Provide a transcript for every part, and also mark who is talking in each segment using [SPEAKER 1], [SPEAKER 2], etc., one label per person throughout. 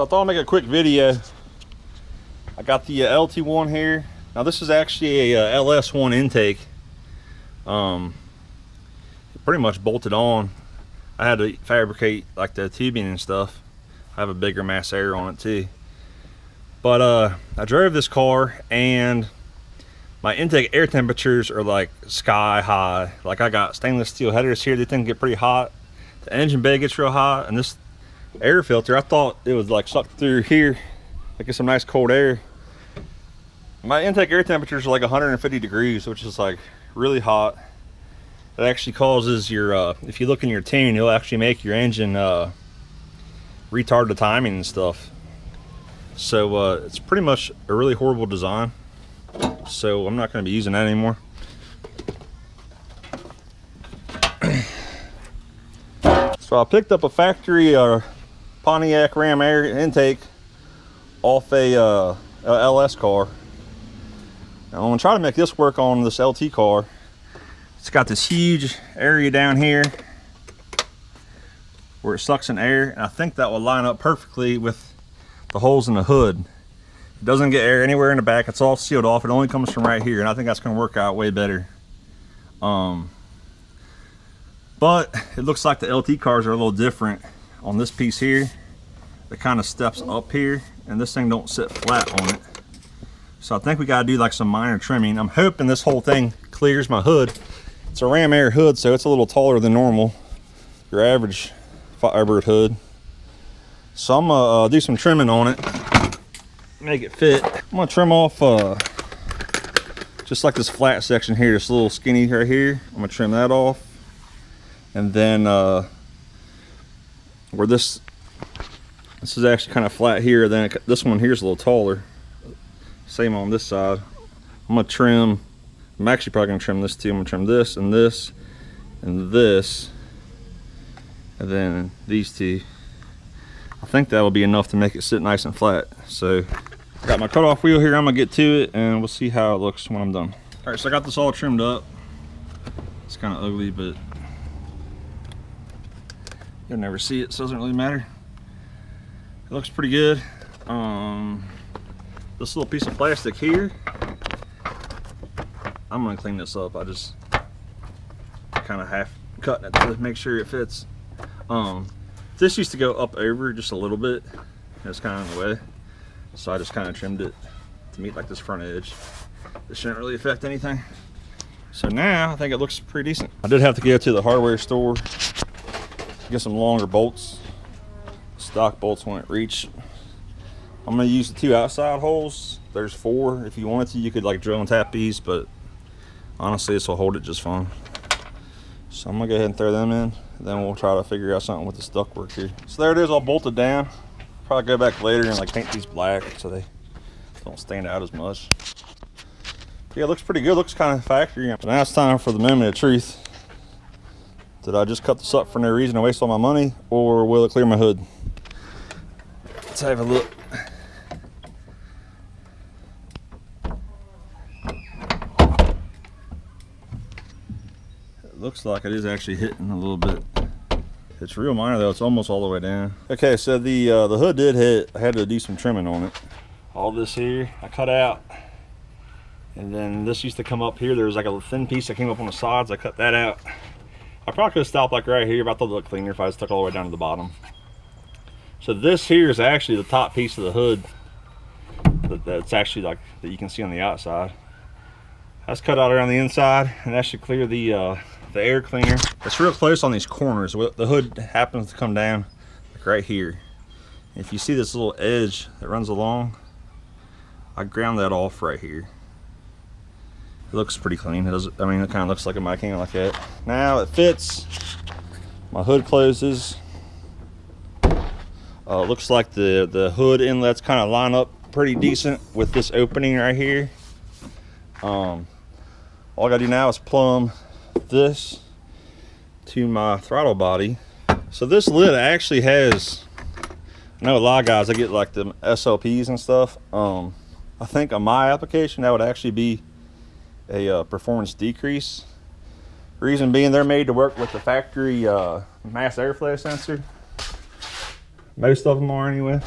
[SPEAKER 1] thought I'd make a quick video. I got the LT1 here. Now this is actually a LS1 intake. Pretty much bolted on. I had to fabricate like the tubing and stuff. I have a bigger mass air on it too. But I drove this car and my intake air temperatures are like sky high. Like I got stainless steel headers here, they tend to get pretty hot. The engine bay gets real hot, and this air filter, I thought it was like sucked through here, like get some nice cold air. My intake air temperatures are like 150 degrees, which is like really hot. It actually causes your, if you look in your tune, it'll actually make your engine retard the timing and stuff. So it's pretty much a really horrible design. So I'm not going to be using that anymore. So I picked up a factory Pontiac Ram Air intake off a LS car. Now I'm going to try to make this work on this LT car. It's got this huge area down here where it sucks in air, and I think that will line up perfectly with the holes in the hood. It doesn't get air anywhere in the back. It's all sealed off. It only comes from right here, and I think that's going to work out way better. But it looks like the LT cars are a little different on this piece here. It kind of steps up here, and this thing don't sit flat on it. So I think we got to do like some minor trimming. I'm hoping this whole thing clears my hood. It's a Ram Air hood, so it's a little taller than normal, your average Firebird hood. So I'm gonna do some trimming on it, make it fit. I'm gonna trim off just like this flat section here, this little skinny right here. I'm gonna trim that off, and then where this is actually kind of flat here, then this one here is a little taller. Same on this side. I'm gonna trim. I'm actually probably gonna trim this too. I'm gonna trim this and this and this, and then these two. I think that will be enough to make it sit nice and flat. So I got my cutoff wheel here. I'm gonna get to it and we'll see how it looks when I'm done. All right, so I got this all trimmed up. It's kind of ugly, but you'll never see it, so it doesn't really matter. It looks pretty good. This little piece of plastic here, I'm gonna clean this up. I just kind of half cut it to make sure it fits. This used to go up over just a little bit. It's kind of in the way, so I just kind of trimmed it to meet like this front edge. This shouldn't really affect anything. So now I think it looks pretty decent. I did have to go to the hardware store to get some longer bolts. Stock bolts won't reach. I'm gonna use the two outside holes. There's 4. If you wanted to, you could like drill and tap these, but honestly this will hold it just fine. So I'm gonna go ahead and throw them in, and then we'll try to figure out something with this ductwork here. So there it is, all bolted down. Probably go back later and like paint these black so they don't stand out as much. Yeah, it looks pretty good. Looks kind of factory. But now it's time for the moment of truth. Did I just cut this up for no reason and waste all my money, or will it clear my hood? Let's have a look. Looks like it is actually hitting a little bit. It's real minor though. It's almost all the way down. Okay, so the hood did hit. I had to do some trimming on it. All this here I cut out, and then this used to come up here. There was like a thin piece that came up on the sides. I cut that out. I probably could have stopped like right here, but I thought it looked cleaner if I just took all the way down to the bottom. So this here is actually the top piece of the hood. That's actually like that you can see on the outside. That's cut out around the inside, and that should clear the air cleaner. It's real close on these corners. The hood happens to come down like right here. If you see this little edge that runs along, I ground that off right here. It looks pretty clean. It does, I mean, it kind of looks like a mic can like that. Now it fits. My hood closes. Looks like the hood inlets kind of line up pretty decent with this opening right here. All I gotta do now is plumb this to my throttle body. So this lid actually has, I know a lot of guys, they get like the SLPs and stuff. I think on my application that would actually be a performance decrease. Reason being, they're made to work with the factory mass airflow sensor. Most of them are anyway.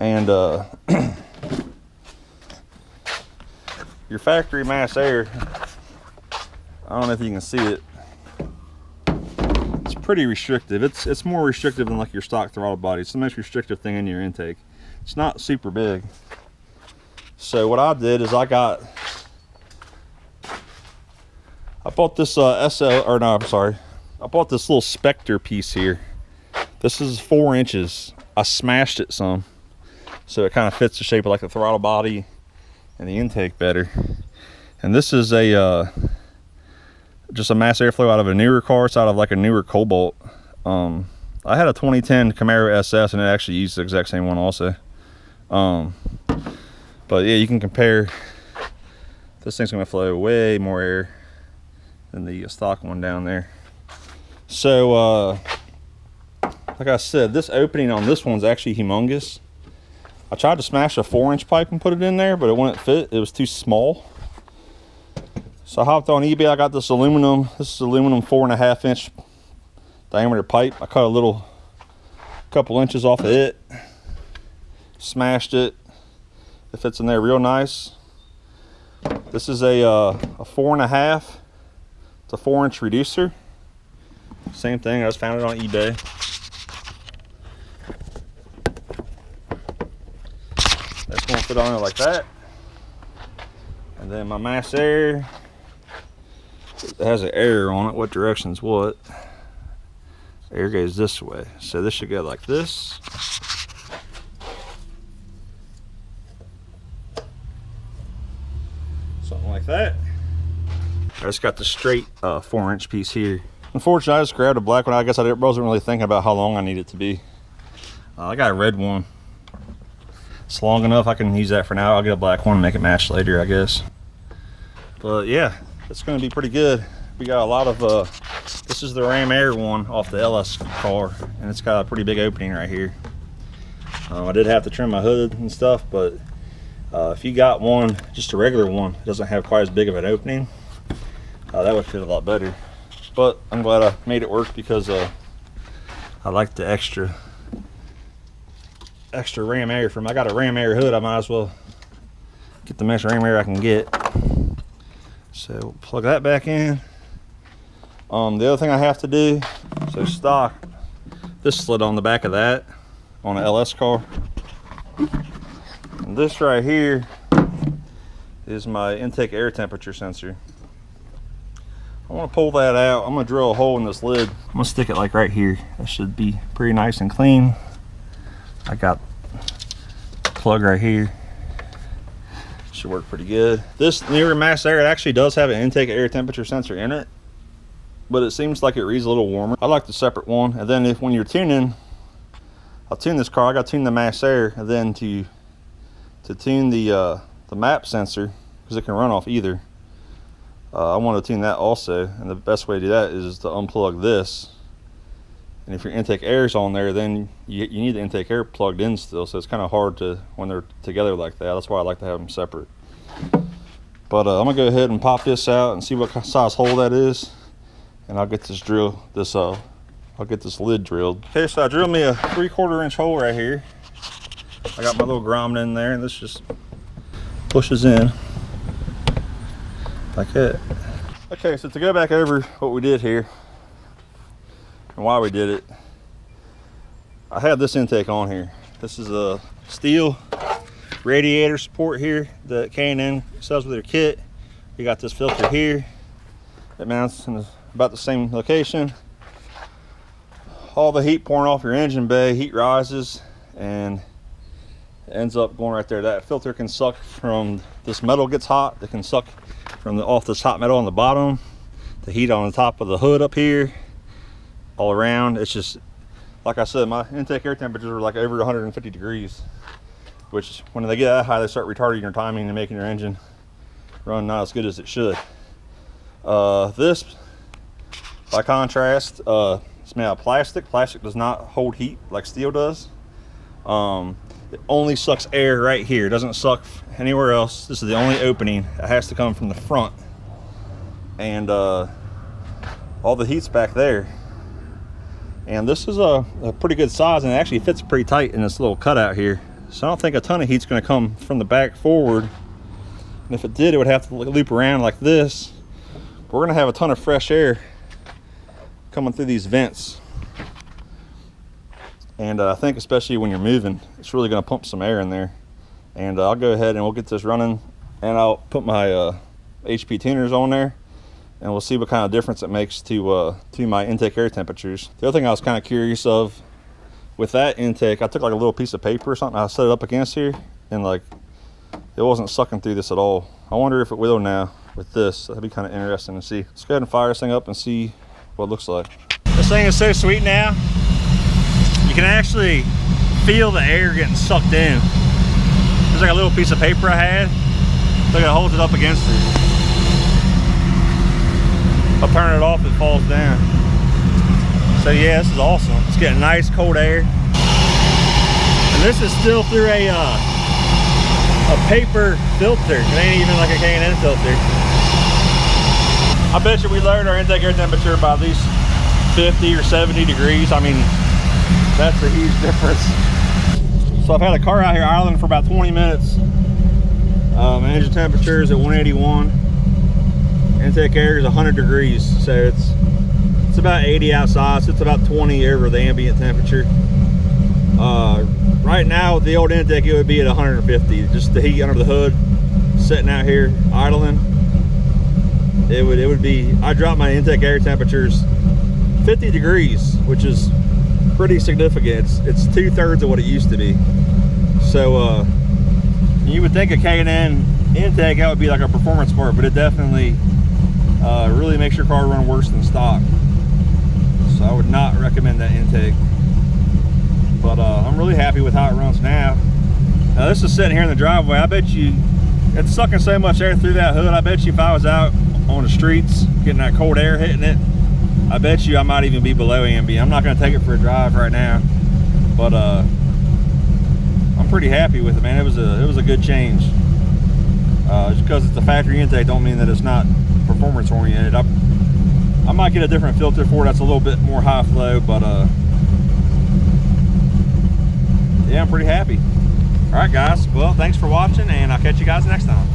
[SPEAKER 1] And your factory mass air, I don't know if you can see it, it's pretty restrictive. It's more restrictive than like your stock throttle body. It's the most restrictive thing in your intake. It's not super big. So what I did is I bought this I bought this little Spectre piece here. This is 4 inches. I smashed it some, so it kind of fits the shape of like the throttle body and the intake better. And this is a just a mass airflow out of a newer car. It's out of like a newer Cobalt. I had a 2010 Camaro SS and it actually used the exact same one also. But yeah, you can compare. This thing's gonna flow way more air than the stock one down there. So like I said, this opening on this one's actually humongous. I tried to smash a 4-inch pipe and put it in there, but it wouldn't fit. It was too small. So I hopped on eBay. I got this aluminum. This is aluminum 4.5-inch diameter pipe. I cut a couple inches off of it, smashed it. It fits in there real nice. This is a 4.5 to 4-inch reducer. Same thing. I just found it on eBay. That's gonna fit on it like that. And then my mass air, it has an arrow on it, what direction's what. Air goes this way, so this should go like this. Something like that. I just got the straight 4-inch piece here. Unfortunately, I just grabbed a black one. I guess I wasn't really thinking about how long I need it to be. I got a red one. It's long enough, I can use that for now. I'll get a black one and make it match later, I guess. But yeah, it's gonna be pretty good. We got a lot of, this is the Ram Air one off the LS car, and it's got a pretty big opening right here. I did have to trim my hood and stuff, but if you got one, just a regular one, it doesn't have quite as big of an opening, that would fit a lot better. But I'm glad I made it work because I like the extra Ram Air from. I got a Ram Air hood. I might as well get the most Ram Air I can get. So plug that back in. The other thing I have to do, so stock, this slid on the back of that on an LS car. And this right here is my intake air temperature sensor. I want to pull that out. I'm going to drill a hole in this lid. I'm going to stick it like right here. That should be pretty nice and clean. I got a plug right here. Should work pretty good. This newer mass air, it actually does have an intake air temperature sensor in it, but it seems like it reads a little warmer. I like the separate one. And then when you're tuning, I'll tune this car. I got to tune the mass air, and then to tune the map sensor, because it can run off either. I want to tune that also, and the best way to do that is to unplug this. And if your intake air is on there, then you need the intake air plugged in still, so it's kind of hard to when they're together like that. That's why I like to have them separate. But I'm gonna go ahead and pop this out and see what size hole that is, and I'll get this I'll get this lid drilled. Okay, so I drilled me a 3/4 inch hole right here. I got my little grommet in there, and this just pushes in like that. Okay, so to go back over what we did here and why we did it, I had this intake on here. This is a steel radiator support here that K&N sells with their kit. We got this filter here that mounts in about the same location. All the heat pouring off your engine bay, heat rises and ends up going right there. That filter can suck from this metal gets hot. It can suck from off this hot metal on the bottom, the heat on the top of the hood up here, all around. It's just, like I said, my intake air temperatures are like over 150 degrees, which when they get that high, they start retarding your timing and making your engine run not as good as it should. This, by contrast, it's made out of plastic. Plastic does not hold heat like steel does. It only sucks air right here. It doesn't suck anywhere else. This is the only opening. It has to come from the front. And all the heat's back there. And this is a pretty good size, and it actually fits pretty tight in this little cutout here. So I don't think a ton of heat's going to come from the back forward. And if it did, it would have to loop around like this. But we're going to have a ton of fresh air coming through these vents. And I think especially when you're moving, it's really going to pump some air in there. And I'll go ahead and we'll get this running. And I'll put my HP tuners on there. And we'll see what kind of difference it makes to my intake air temperatures. The other thing I was kind of curious of, with that intake, I took like a little piece of paper or something, I set it up against here, and like it wasn't sucking through this at all. I wonder if it will now with this. That'd be kind of interesting to see. Let's go ahead and fire this thing up and see what it looks like. This thing is so sweet now. You can actually feel the air getting sucked in. There's like a little piece of paper I had. Look, it holds it up against it. I'll turn it off, it falls down. So yeah, this is awesome. It's getting nice cold air. And this is still through a paper filter. It ain't even like a K&N filter. I bet you we lowered our intake air temperature by at least 50 or 70 degrees. I mean, that's a huge difference. So I've had the car out here idling for about 20 minutes. Engine temperature is at 181. Intake air is 100 degrees. So it's about 80 outside, so it's about 20 over the ambient temperature. Right now with the old intake, it would be at 150. Just the heat under the hood, sitting out here idling. It would be. I dropped my intake air temperatures 50 degrees, which is pretty significant. It's 2/3 of what it used to be. So you would think a K&N intake, that would be like a performance part, but it definitely really makes your car run worse than stock. So I would not recommend that intake. But I'm really happy with how it runs now. Now this is sitting here in the driveway. I bet you it's sucking so much air through that hood. I bet you if I was out on the streets getting that cold air hitting it, I bet you I might even be below ambient. I'm not going to take it for a drive right now, but I'm pretty happy with it, man. It was a good change. Just because it's a factory intake don't mean that it's not performance oriented. I might get a different filter for it that's a little bit more high flow, but yeah, I'm pretty happy. All right, guys. Well, thanks for watching, and I'll catch you guys next time.